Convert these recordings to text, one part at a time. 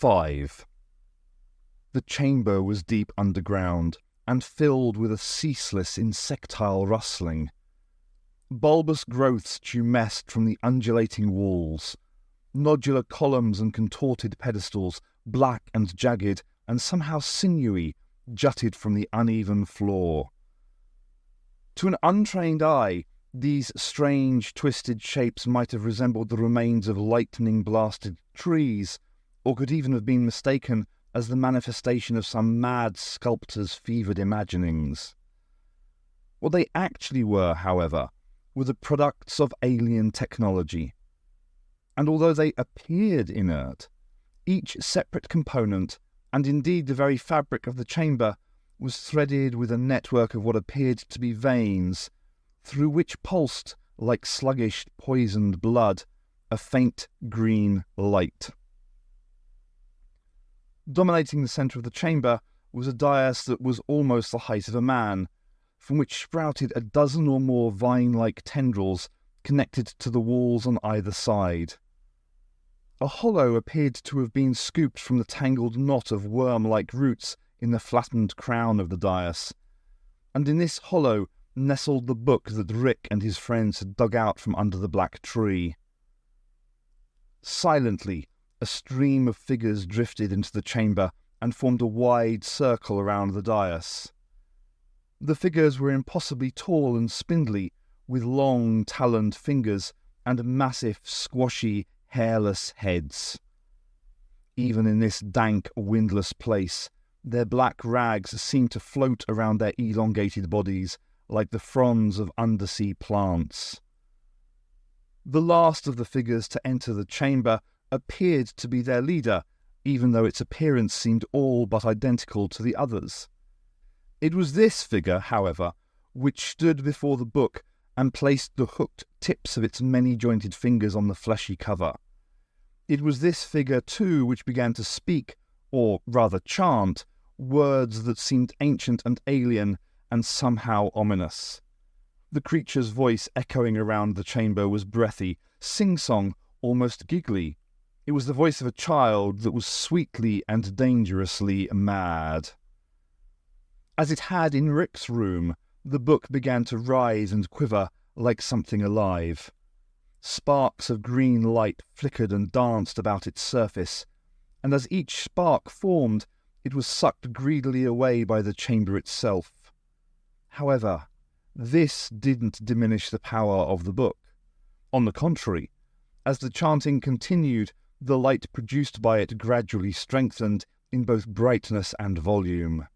5. The chamber was deep underground and filled with a ceaseless insectile rustling. Bulbous growths tumesced from the undulating walls. Nodular columns and contorted pedestals, black and jagged and somehow sinewy, jutted from the uneven floor. To an untrained eye, these strange, twisted shapes might have resembled the remains of lightning-blasted trees, or could even have been mistaken as the manifestation of some mad sculptor's fevered imaginings. What they actually were, however, were the products of alien technology. And although they appeared inert, each separate component, and indeed the very fabric of the chamber, was threaded with a network of what appeared to be veins, through which pulsed, like sluggish, poisoned blood, a faint green light. Dominating the centre of the chamber was a dais that was almost the height of a man, from which sprouted a dozen or more vine-like tendrils connected to the walls on either side. A hollow appeared to have been scooped from the tangled knot of worm-like roots in the flattened crown of the dais, and in this hollow nestled the book that Rick and his friends had dug out from under the black tree. Silently, a stream of figures drifted into the chamber and formed a wide circle around the dais. The figures were impossibly tall and spindly, with long, taloned fingers and massive, squashy, hairless heads. Even in this dank, windless place, their black rags seemed to float around their elongated bodies like the fronds of undersea plants. The last of the figures to enter the chamber appeared to be their leader, even though its appearance seemed all but identical to the others. It was this figure, however, which stood before the book and placed the hooked tips of its many-jointed fingers on the fleshy cover. It was this figure, too, which began to speak, or rather chant, words that seemed ancient and alien and somehow ominous. The creature's voice echoing around the chamber was breathy, sing-song, almost giggly. It was the voice of a child that was sweetly and dangerously mad. As it had in Rick's room, the book began to rise and quiver like something alive. Sparks of green light flickered and danced about its surface, and as each spark formed, it was sucked greedily away by the chamber itself. However, this didn't diminish the power of the book. On the contrary, as the chanting continued, the light produced by it gradually strengthened in both brightness and volume.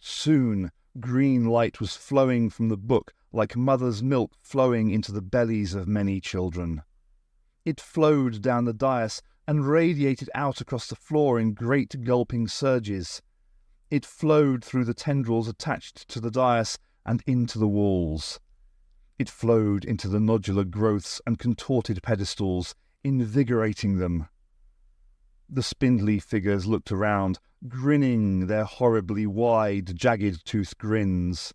Soon, green light was flowing from the book like mother's milk flowing into the bellies of many children. It flowed down the dais and radiated out across the floor in great gulping surges. It flowed through the tendrils attached to the dais and into the walls. It flowed into the nodular growths and contorted pedestals, invigorating them. The spindly figures looked around, grinning their horribly wide, jagged-toothed grins.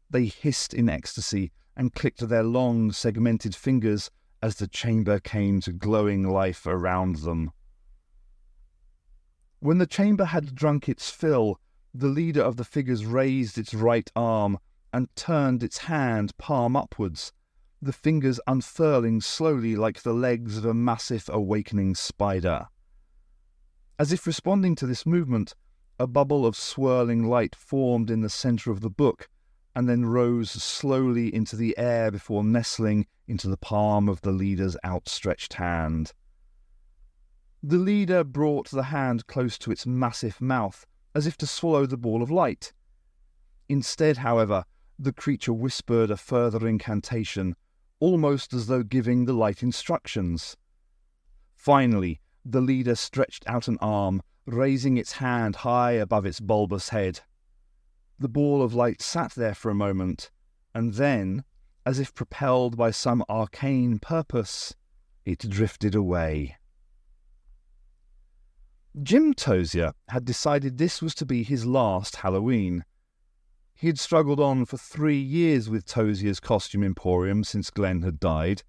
They hissed in ecstasy and clicked their long, segmented fingers as the chamber came to glowing life around them. When the chamber had drunk its fill, the leader of the figures raised its right arm and turned its hand palm upwards, the fingers unfurling slowly like the legs of a massive awakening spider. As if responding to this movement, a bubble of swirling light formed in the centre of the book, and then rose slowly into the air before nestling into the palm of the leader's outstretched hand. The leader brought the hand close to its massive mouth, as if to swallow the ball of light. Instead, however, the creature whispered a further incantation, almost as though giving the light instructions. Finally, the leader stretched out an arm, raising its hand high above its bulbous head. The ball of light sat there for a moment, and then, as if propelled by some arcane purpose, it drifted away. Jim Tozier had decided this was to be his last Halloween. He had struggled on for 3 years with Tozier's Costume Emporium since Glenn had died,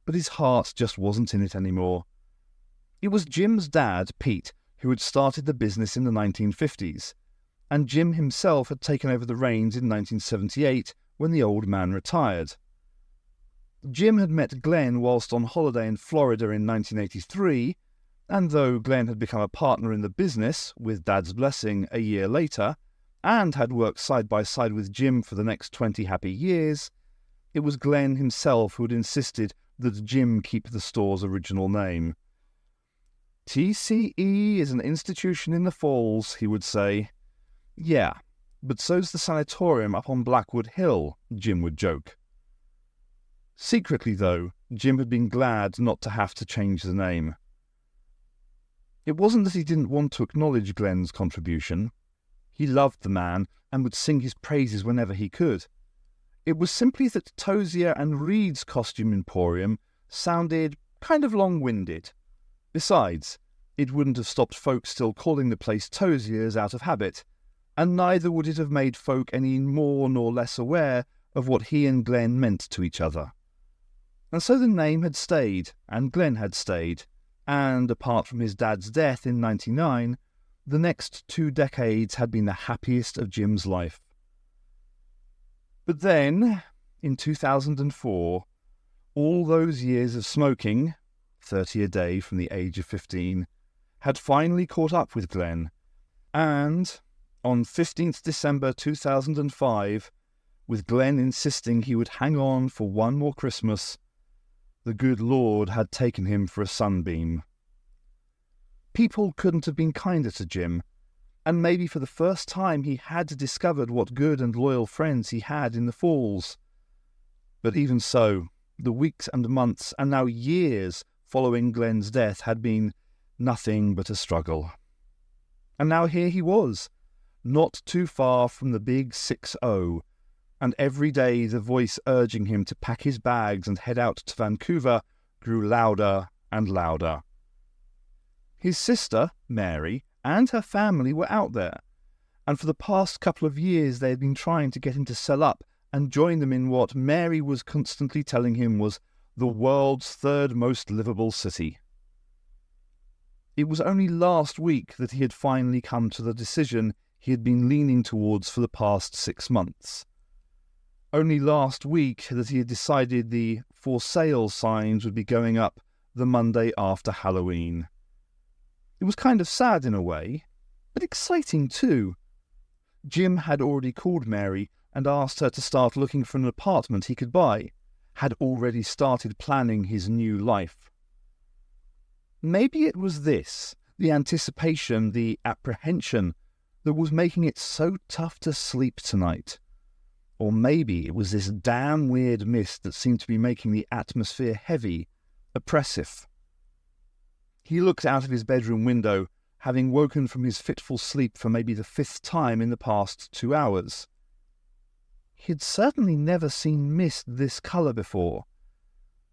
but his heart just wasn't in it anymore. It was Jim's dad, Pete, who had started the business in the 1950s, and Jim himself had taken over the reins in 1978 when the old man retired. Jim had met Glenn whilst on holiday in Florida in 1983, and though Glenn had become a partner in the business, with Dad's blessing, a year later, and had worked side by side with Jim for the next 20 happy years, it was Glenn himself who had insisted that Jim keep the store's original name. "TCE is an institution in the Falls," he would say. "Yeah, but so's the sanatorium up on Blackwood Hill," Jim would joke. Secretly, though, Jim had been glad not to have to change the name. It wasn't that he didn't want to acknowledge Glenn's contribution. He loved the man and would sing his praises whenever he could. It was simply that Tozier and Reed's Costume Emporium sounded kind of long-winded. Besides, it wouldn't have stopped folk still calling the place Tozier's out of habit, and neither would it have made folk any more nor less aware of what he and Glenn meant to each other. And so the name had stayed, and Glenn had stayed, and, apart from his dad's death in '99, the next 2 decades had been the happiest of Jim's life. But then, in 2004, all those years of smoking, 30 a day from the age of 15, had finally caught up with Glenn, and, on 15th December 2005, with Glenn insisting he would hang on for one more Christmas, the good Lord had taken him for a sunbeam. People couldn't have been kinder to Jim, and maybe for the first time he had discovered what good and loyal friends he had in the Falls. But even so, the weeks and months, and now years following Glenn's death had been nothing but a struggle. And now here he was, not too far from the big 6-0, and every day the voice urging him to pack his bags and head out to Vancouver grew louder and louder. His sister, Mary, and her family were out there, and for the past couple of years they had been trying to get him to sell up and join them in what Mary was constantly telling him was the world's 3rd most livable city. It was only last week that he had finally come to the decision he had been leaning towards for the past 6 months. Only last week that he had decided the for sale signs would be going up the Monday after Halloween. It was kind of sad in a way, but exciting too. Jim had already called Mary and asked her to start looking for an apartment he could buy, had already started planning his new life. Maybe it was this, the anticipation, the apprehension, that was making it so tough to sleep tonight. Or maybe it was this damn weird mist that seemed to be making the atmosphere heavy, oppressive. He looked out of his bedroom window, having woken from his fitful sleep for maybe the 5th time in the past 2 hours. He had certainly never seen mist this colour before.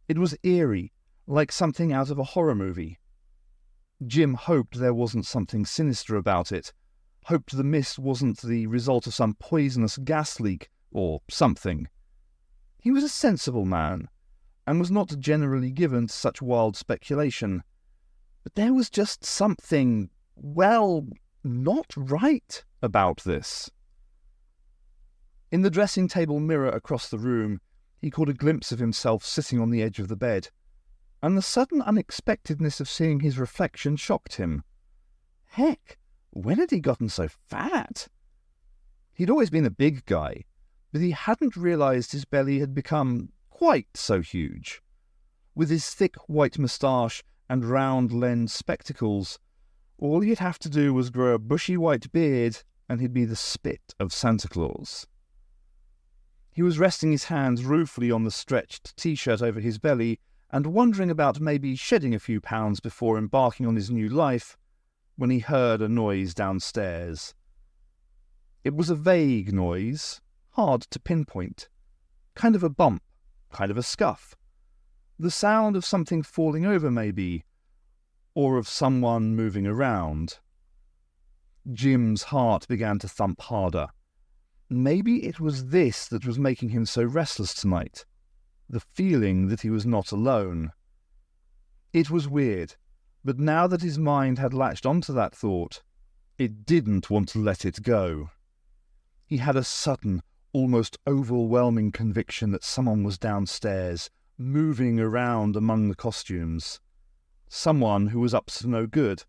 It was eerie, like something out of a horror movie. Jim hoped there wasn't something sinister about it, hoped the mist wasn't the result of some poisonous gas leak or something. He was a sensible man, and was not generally given to such wild speculation. But there was just something, well, not right about this. In the dressing table mirror across the room, he caught a glimpse of himself sitting on the edge of the bed, and the sudden unexpectedness of seeing his reflection shocked him. Heck, when had he gotten so fat? He'd always been a big guy, but he hadn't realised his belly had become quite so huge. With his thick white moustache and round lens spectacles, all he'd have to do was grow a bushy white beard and he'd be the spit of Santa Claus. He was resting his hands ruefully on the stretched t-shirt over his belly and wondering about maybe shedding a few pounds before embarking on his new life, when he heard a noise downstairs. It was a vague noise, hard to pinpoint. Kind of a bump, kind of a scuff. The sound of something falling over, maybe, or of someone moving around. Jim's heart began to thump harder. Maybe it was this that was making him so restless tonight, the feeling that he was not alone. It was weird, But now that his mind had latched onto that thought, it didn't want to let it go. He had a sudden, almost overwhelming conviction that someone was downstairs, moving around among the costumes. Someone who was up to no good.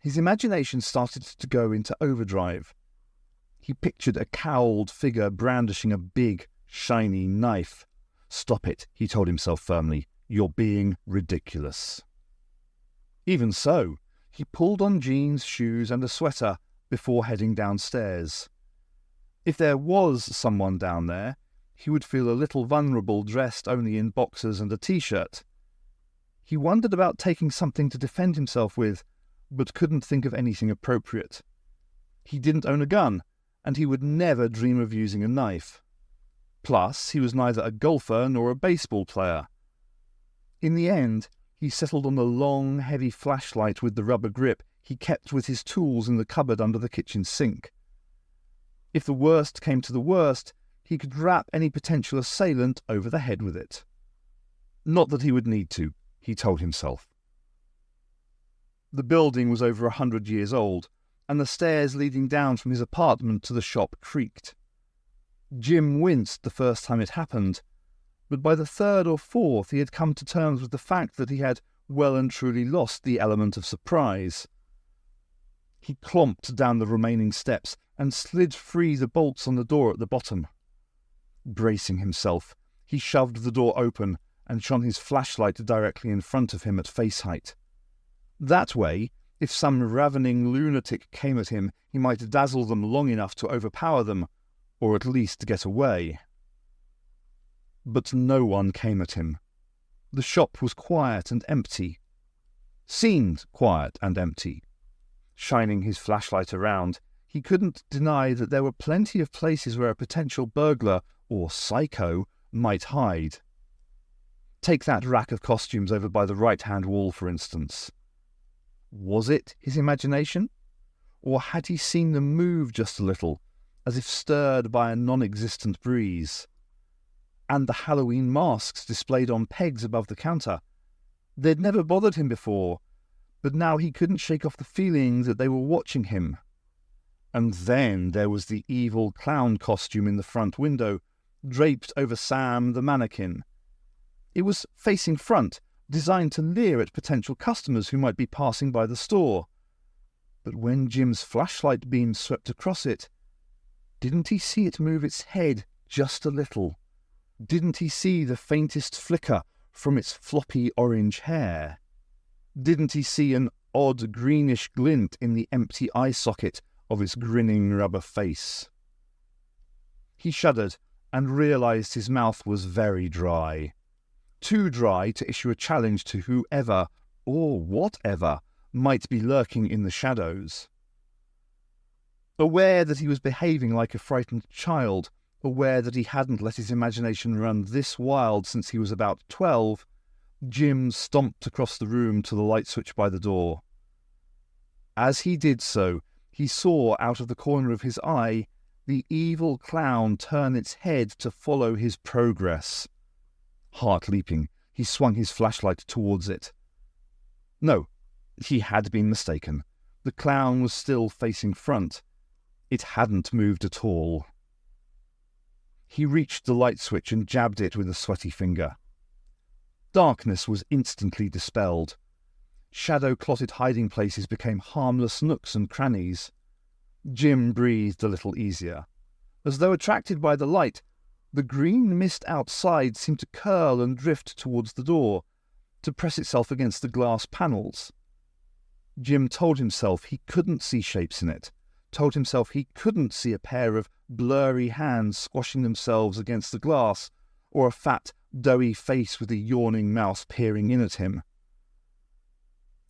His imagination started to go into overdrive. He pictured a cowled figure brandishing a big, shiny knife. "Stop it," he told himself firmly. "You're being ridiculous." Even so, he pulled on jeans, shoes, and a sweater before heading downstairs. If there was someone down there, he would feel a little vulnerable dressed only in boxers and a t-shirt. He wondered about taking something to defend himself with, but couldn't think of anything appropriate. He didn't own a gun, and he would never dream of using a knife. Plus, he was neither a golfer nor a baseball player. In the end, he settled on the long, heavy flashlight with the rubber grip he kept with his tools in the cupboard under the kitchen sink. If the worst came to the worst, he could rap any potential assailant over the head with it. Not that he would need to, he told himself. The building was over 100 years old, and the stairs leading down from his apartment to the shop creaked. Jim winced the first time it happened, but by the third or fourth he had come to terms with the fact that he had well and truly lost the element of surprise. He clomped down the remaining steps and slid free the bolts on the door at the bottom. Bracing himself, he shoved the door open and shone his flashlight directly in front of him at face height. That way, if some ravening lunatic came at him, he might dazzle them long enough to overpower them, or at least get away. But no one came at him. The shop was quiet and empty. Seemed quiet and empty. Shining his flashlight around, he couldn't deny that there were plenty of places where a potential burglar, or psycho, might hide. Take that rack of costumes over by the right-hand wall, for instance. Was it his imagination? Or had he seen them move just a little, as if stirred by a non-existent breeze? And the Halloween masks displayed on pegs above the counter. They'd never bothered him before, but now he couldn't shake off the feeling that they were watching him. And then there was the evil clown costume in the front window, draped over Sam the mannequin. It was facing front, designed to leer at potential customers who might be passing by the store. But when Jim's flashlight beam swept across it, didn't he see it move its head just a little? Didn't he see the faintest flicker from its floppy orange hair? Didn't he see an odd greenish glint in the empty eye socket of its grinning rubber face? He shuddered and realized his mouth was very dry. Too dry to issue a challenge to whoever, or whatever, might be lurking in the shadows. Aware that he was behaving like a frightened child, aware that he hadn't let his imagination run this wild since he was about 12, Jim stomped across the room to the light switch by the door. As he did so, he saw out of the corner of his eye the evil clown turn its head to follow his progress. Heart leaping, he swung his flashlight towards it. No, he had been mistaken. The clown was still facing front. It hadn't moved at all. He reached the light switch and jabbed it with a sweaty finger. Darkness was instantly dispelled. Shadow-clotted hiding places became harmless nooks and crannies. Jim breathed a little easier. As though attracted by the light, the green mist outside seemed to curl and drift towards the door, to press itself against the glass panels. Jim told himself he couldn't see shapes in it, told himself he couldn't see a pair of blurry hands squashing themselves against the glass, or a fat, doughy face with a yawning mouth peering in at him.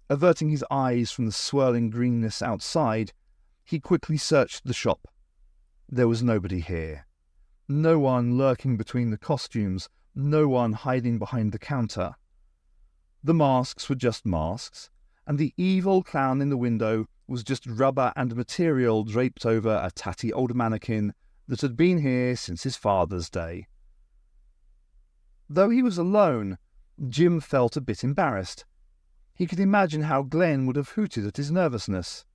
Averting his eyes from the swirling greenness outside, he quickly searched the shop. There was nobody here. No one lurking between the costumes, no one hiding behind the counter. The masks were just masks, and the evil clown in the window was just rubber and material draped over a tatty old mannequin that had been here since his father's day. Though he was alone, Jim felt a bit embarrassed. He could imagine how Glenn would have hooted at his nervousness.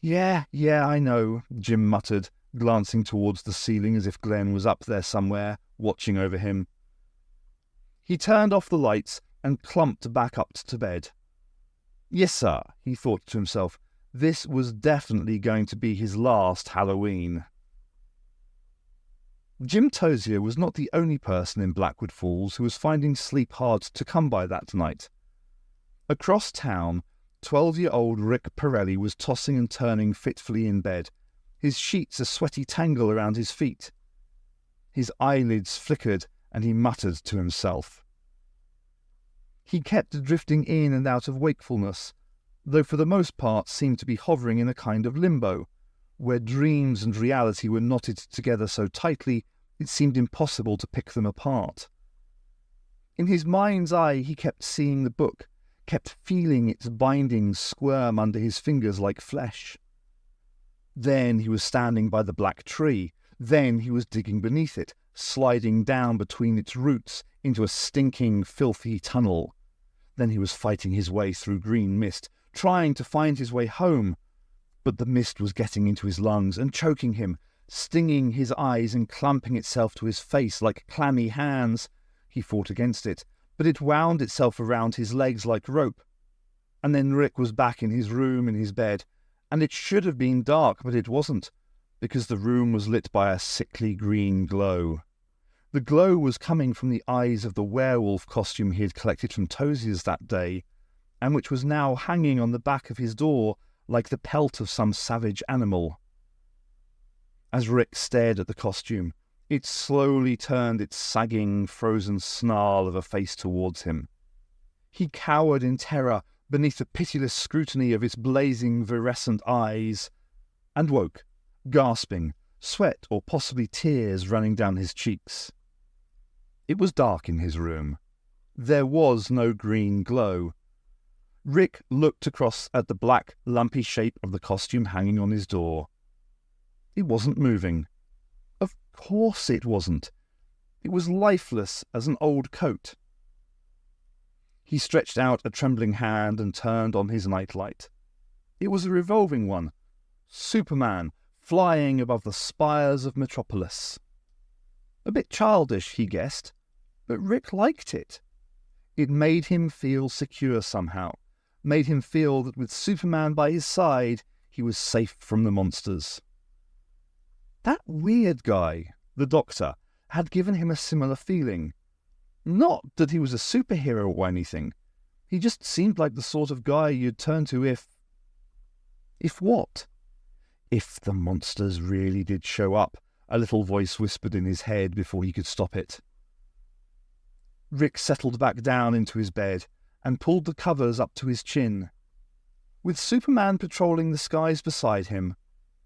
Yeah, I know, Jim muttered, glancing towards the ceiling as if Glenn was up there somewhere, watching over him. He turned off the lights and clumped back up to bed. Yes, sir, he thought to himself. This was definitely going to be his last Halloween. Jim Tozier was not the only person in Blackwood Falls who was finding sleep hard to come by that night. Across town, 12-year-old Rick Pirelli was tossing and turning fitfully in bed, his sheets a sweaty tangle around his feet. His eyelids flickered, and he muttered to himself. He kept drifting in and out of wakefulness, though for the most part seemed to be hovering in a kind of limbo, where dreams and reality were knotted together so tightly it seemed impossible to pick them apart. In his mind's eye he kept seeing the book, kept feeling its bindings squirm under his fingers like flesh. Then he was standing by the black tree, then he was digging beneath it, sliding down between its roots into a stinking, filthy tunnel. Then he was fighting his way through green mist, trying to find his way home, but the mist was getting into his lungs and choking him, stinging his eyes and clamping itself to his face like clammy hands. He fought against it, but it wound itself around his legs like rope. And then Rick was back in his room in his bed, and it should have been dark, but it wasn't, because the room was lit by a sickly green glow. The glow was coming from the eyes of the werewolf costume he had collected from Tozier's that day, and which was now hanging on the back of his door like the pelt of some savage animal. As Rick stared at the costume, it slowly turned its sagging, frozen snarl of a face towards him. He cowered in terror beneath the pitiless scrutiny of its blazing, virescent eyes, and woke, gasping, sweat or possibly tears running down his cheeks. It was dark in his room. There was no green glow. Rick looked across at the black, lumpy shape of the costume hanging on his door. It wasn't moving. Of course it wasn't. It was lifeless as an old coat. He stretched out a trembling hand and turned on his nightlight. It was a revolving one. Superman, flying above the spires of Metropolis. A bit childish, he guessed, but Rick liked it. It made him feel secure somehow, made him feel that with Superman by his side, he was safe from the monsters. That weird guy, the Doctor, had given him a similar feeling. Not that he was a superhero or anything. He just seemed like the sort of guy you'd turn to if... If what? If the monsters really did show up, a little voice whispered in his head before he could stop it. Rick settled back down into his bed and pulled the covers up to his chin. With Superman patrolling the skies beside him,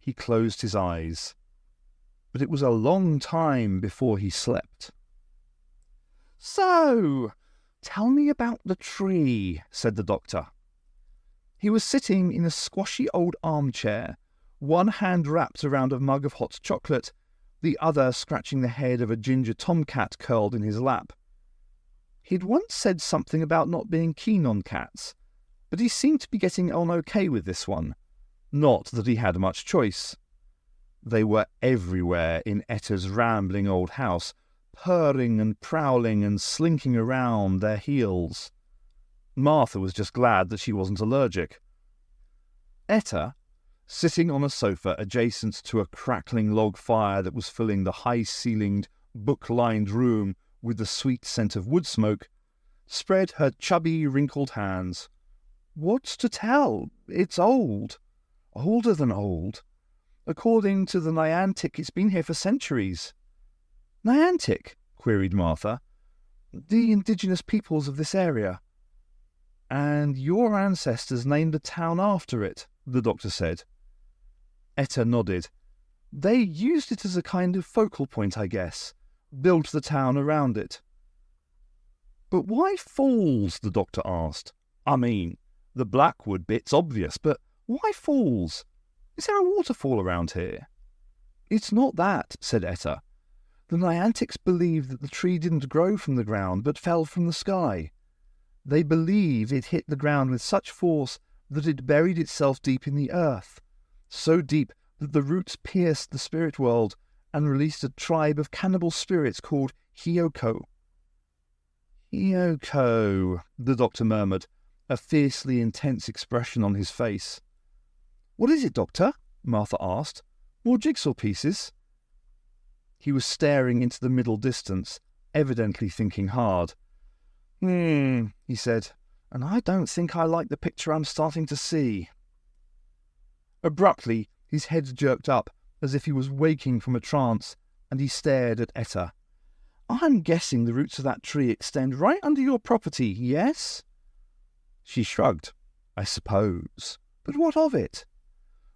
he closed his eyes. But it was a long time before he slept. "So, tell me about the tree," said the Doctor. He was sitting in a squashy old armchair, one hand wrapped around a mug of hot chocolate, the other scratching the head of a ginger tomcat curled in his lap. He'd once said something about not being keen on cats, but he seemed to be getting on okay with this one. Not that he had much choice. They were everywhere in Etta's rambling old house, purring and prowling and slinking around their heels. Martha was just glad that she wasn't allergic. Etta, sitting on a sofa adjacent to a crackling log fire that was filling the high-ceilinged, book-lined room with the sweet scent of wood smoke, spread her chubby, wrinkled hands. "What's to tell? It's old. Older than old. According to the Niantic, it's been here for centuries." "Niantic?" queried Martha. "The indigenous peoples of this area." "And your ancestors named a town after it," the Doctor said. Etta nodded. "They used it as a kind of focal point, I guess. Built the town around it." "But why falls?" the Doctor asked. "I mean, the Blackwood bit's obvious, but why falls? Is there a waterfall around here?" "It's not that," said Etta. "The Niantics believed that the tree didn't grow from the ground, but fell from the sky. They believe it hit the ground with such force that it buried itself deep in the earth, so deep that the roots pierced the spirit world and released a tribe of cannibal spirits called Hyoko. Hyoko, the doctor murmured, a fiercely intense expression on his face. What is it, Doctor? Martha asked. More jigsaw pieces? He was staring into the middle distance, evidently thinking hard. He said, and I don't think I like the picture I'm starting to see. Abruptly, his head jerked up, as if he was waking from a trance, and he stared at Etta. I'm guessing the roots of that tree extend right under your property, yes? She shrugged. I suppose. But what of it?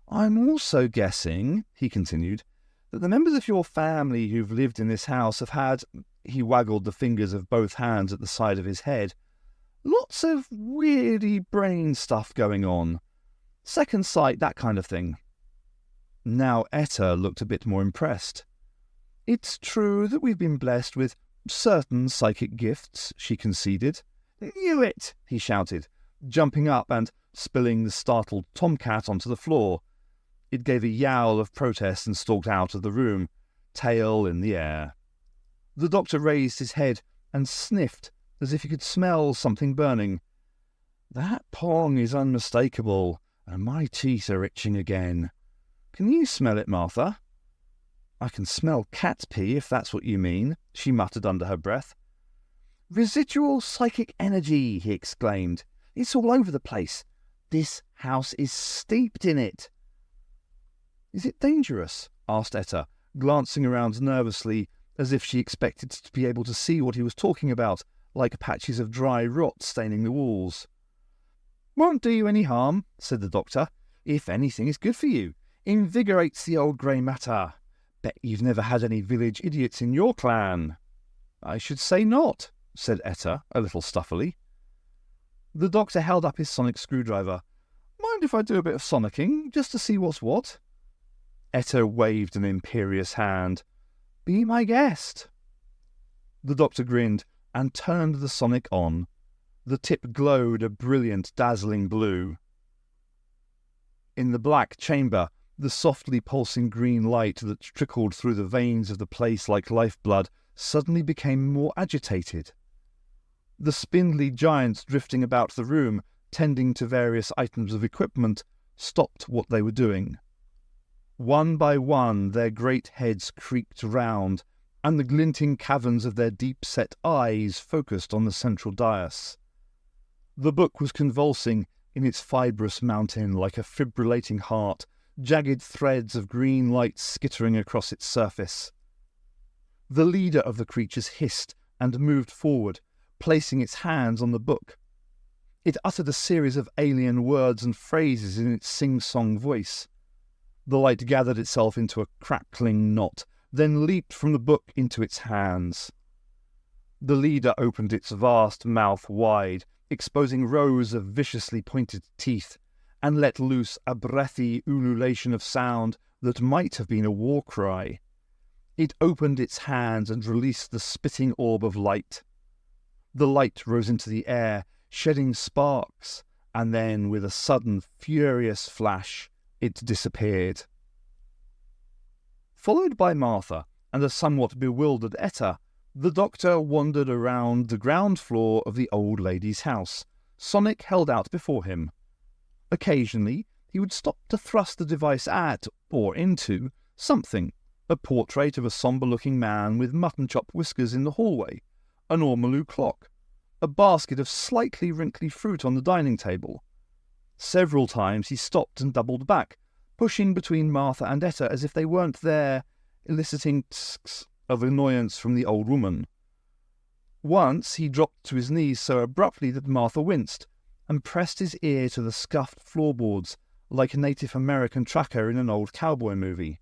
I'm also guessing, he continued, that the members of your family who've lived in this house have had, he waggled the fingers of both hands at the side of his head, lots of weirdy brain stuff going on. Second sight, that kind of thing. Now Etta looked a bit more impressed. It's true that we've been blessed with certain psychic gifts, she conceded. Knew it, he shouted, jumping up and spilling the startled tomcat onto the floor. It gave a yowl of protest and stalked out of the room, tail in the air. The doctor raised his head and sniffed as if he could smell something burning. That pong is unmistakable, and my teeth are itching again. Can you smell it, Martha? I can smell cat pee, if that's what you mean, she muttered under her breath. Residual psychic energy, he exclaimed. It's all over the place. This house is steeped in it. Is it dangerous? Asked Etta, glancing around nervously, as if she expected to be able to see what he was talking about, like patches of dry rot staining the walls. Won't do you any harm, said the doctor. If anything, it's good for you. Invigorates the old grey matter. Bet you've never had any village idiots in your clan. I should say not, said Etta, a little stuffily. The doctor held up his sonic screwdriver. Mind if I do a bit of sonicking, just to see what's what? Etta waved an imperious hand. Be my guest. The doctor grinned and turned the sonic on. The tip glowed a brilliant, dazzling blue. In the black chamber, the softly pulsing green light that trickled through the veins of the place like lifeblood suddenly became more agitated. The spindly giants drifting about the room, tending to various items of equipment, stopped what they were doing. One by one their great heads creaked round, and the glinting caverns of their deep-set eyes focused on the central dais. The book was convulsing in its fibrous mountain like a fibrillating heart, jagged threads of green light skittering across its surface. The leader of the creatures hissed and moved forward, placing its hands on the book. It uttered a series of alien words and phrases in its sing-song voice. The light gathered itself into a crackling knot, then leaped from the book into its hands. The leader opened its vast mouth wide, exposing rows of viciously pointed teeth, and let loose a breathy ululation of sound that might have been a war cry. It opened its hands and released the spitting orb of light. The light rose into the air, shedding sparks, and then, with a sudden, furious flash, it disappeared. Followed by Martha and a somewhat bewildered Etta, the doctor wandered around the ground floor of the old lady's house, sonic held out before him. Occasionally, he would stop to thrust the device at, or into, something, a portrait of a sombre-looking man with mutton-chop whiskers in the hallway, an ormolu clock, a basket of slightly wrinkly fruit on the dining table. Several times he stopped and doubled back, pushing between Martha and Etta as if they weren't there, eliciting tsks of annoyance from the old woman. Once he dropped to his knees so abruptly that Martha winced, and pressed his ear to the scuffed floorboards like a Native American tracker in an old cowboy movie.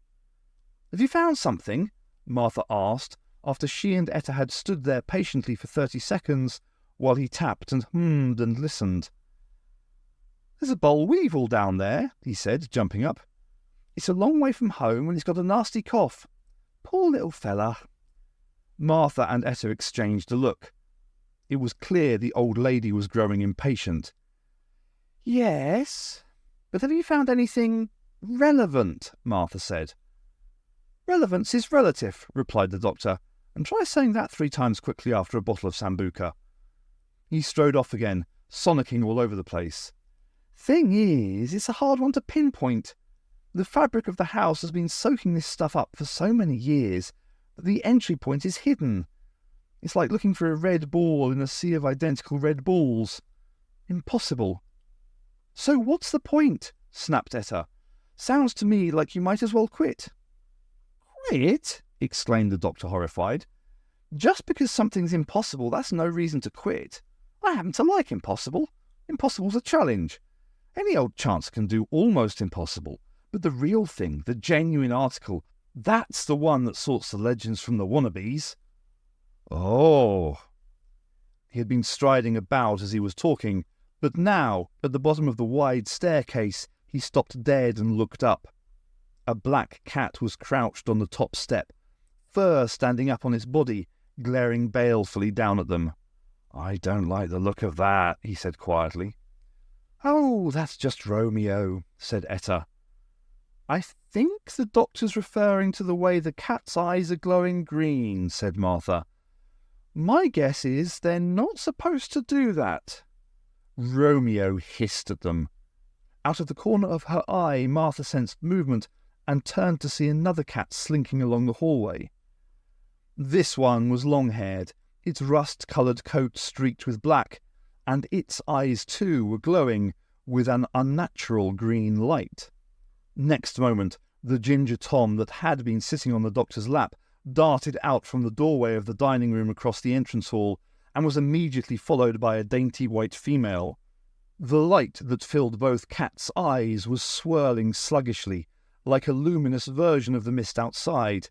"Have you found something?" Martha asked, after she and Etta had stood there patiently for 30 seconds, while he tapped and hummed and listened. "There's a boll weevil down there," he said, jumping up. "It's a long way from home and he's got a nasty cough. Poor little fella." Martha and Etta exchanged a look. It was clear the old lady was growing impatient. "Yes, but have you found anything relevant?" Martha said. "Relevance is relative," replied the doctor, "and try saying that 3 times quickly after a bottle of Sambuca." He strode off again, sonicking all over the place. "Thing is, it's a hard one to pinpoint. The fabric of the house has been soaking this stuff up for so many years that the entry point is hidden. It's like looking for a red ball in a sea of identical red balls. Impossible." "So what's the point?" snapped Etta. "Sounds to me like you might as well quit." "Quit?" exclaimed the doctor, horrified. "Just because something's impossible, that's no reason to quit. I happen to like impossible. Impossible's a challenge. Any old chance can do almost impossible, but the real thing, the genuine article, that's the one that sorts the legends from the wannabes." "Oh." He had been striding about as he was talking, but now, at the bottom of the wide staircase, he stopped dead and looked up. A black cat was crouched on the top step, fur standing up on its body, glaring balefully down at them. "I don't like the look of that," he said quietly. "Oh, that's just Romeo," said Etta. "I think the doctor's referring to the way the cat's eyes are glowing green," said Martha. "My guess is they're not supposed to do that." Romeo hissed at them. Out of the corner of her eye, Martha sensed movement and turned to see another cat slinking along the hallway. This one was long-haired, its rust-coloured coat streaked with black, and its eyes too were glowing with an unnatural green light. Next moment, the ginger Tom that had been sitting on the doctor's lap darted out from the doorway of the dining room across the entrance hall and was immediately followed by a dainty white female. The light that filled both cats' eyes was swirling sluggishly, like a luminous version of the mist outside.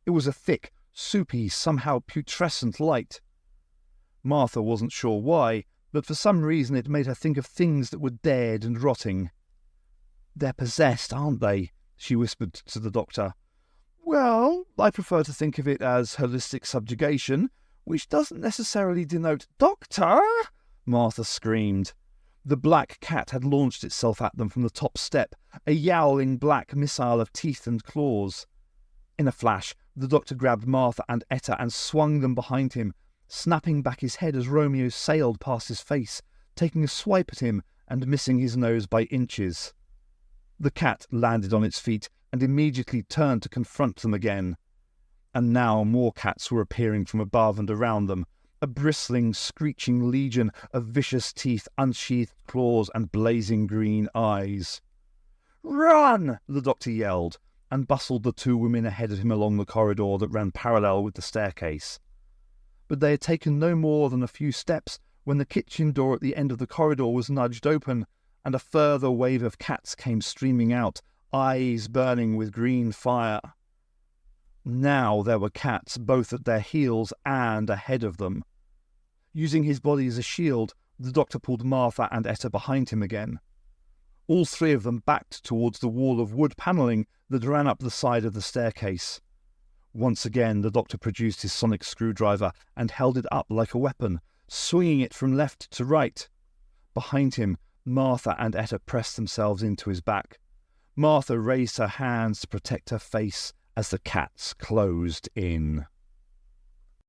It was a thick, soupy, somehow putrescent light. Martha wasn't sure why, but for some reason it made her think of things that were dead and rotting. "They're possessed, aren't they?" she whispered to the doctor. "Well, I prefer to think of it as holistic subjugation, which doesn't necessarily denote—" "Doctor!" Martha screamed. The black cat had launched itself at them from the top step, a yowling black missile of teeth and claws. In a flash, the doctor grabbed Martha and Etta and swung them behind him, snapping back his head as Romeo sailed past his face, taking a swipe at him and missing his nose by inches. The cat landed on its feet and immediately turned to confront them again. And now more cats were appearing from above and around them, a bristling, screeching legion of vicious teeth, unsheathed claws, and blazing green eyes. "Run!" the doctor yelled, and bustled the 2 women ahead of him along the corridor that ran parallel with the staircase. But they had taken no more than a few steps when the kitchen door at the end of the corridor was nudged open, and a further wave of cats came streaming out, eyes burning with green fire. Now there were cats both at their heels and ahead of them. Using his body as a shield, the doctor pulled Martha and Etta behind him again. All 3 of them backed towards the wall of wood panelling that ran up the side of the staircase. Once again the doctor produced his sonic screwdriver and held it up like a weapon, swinging it from left to right. Behind him, Martha and Etta pressed themselves into his back. Martha raised her hands to protect her face as the cats closed in.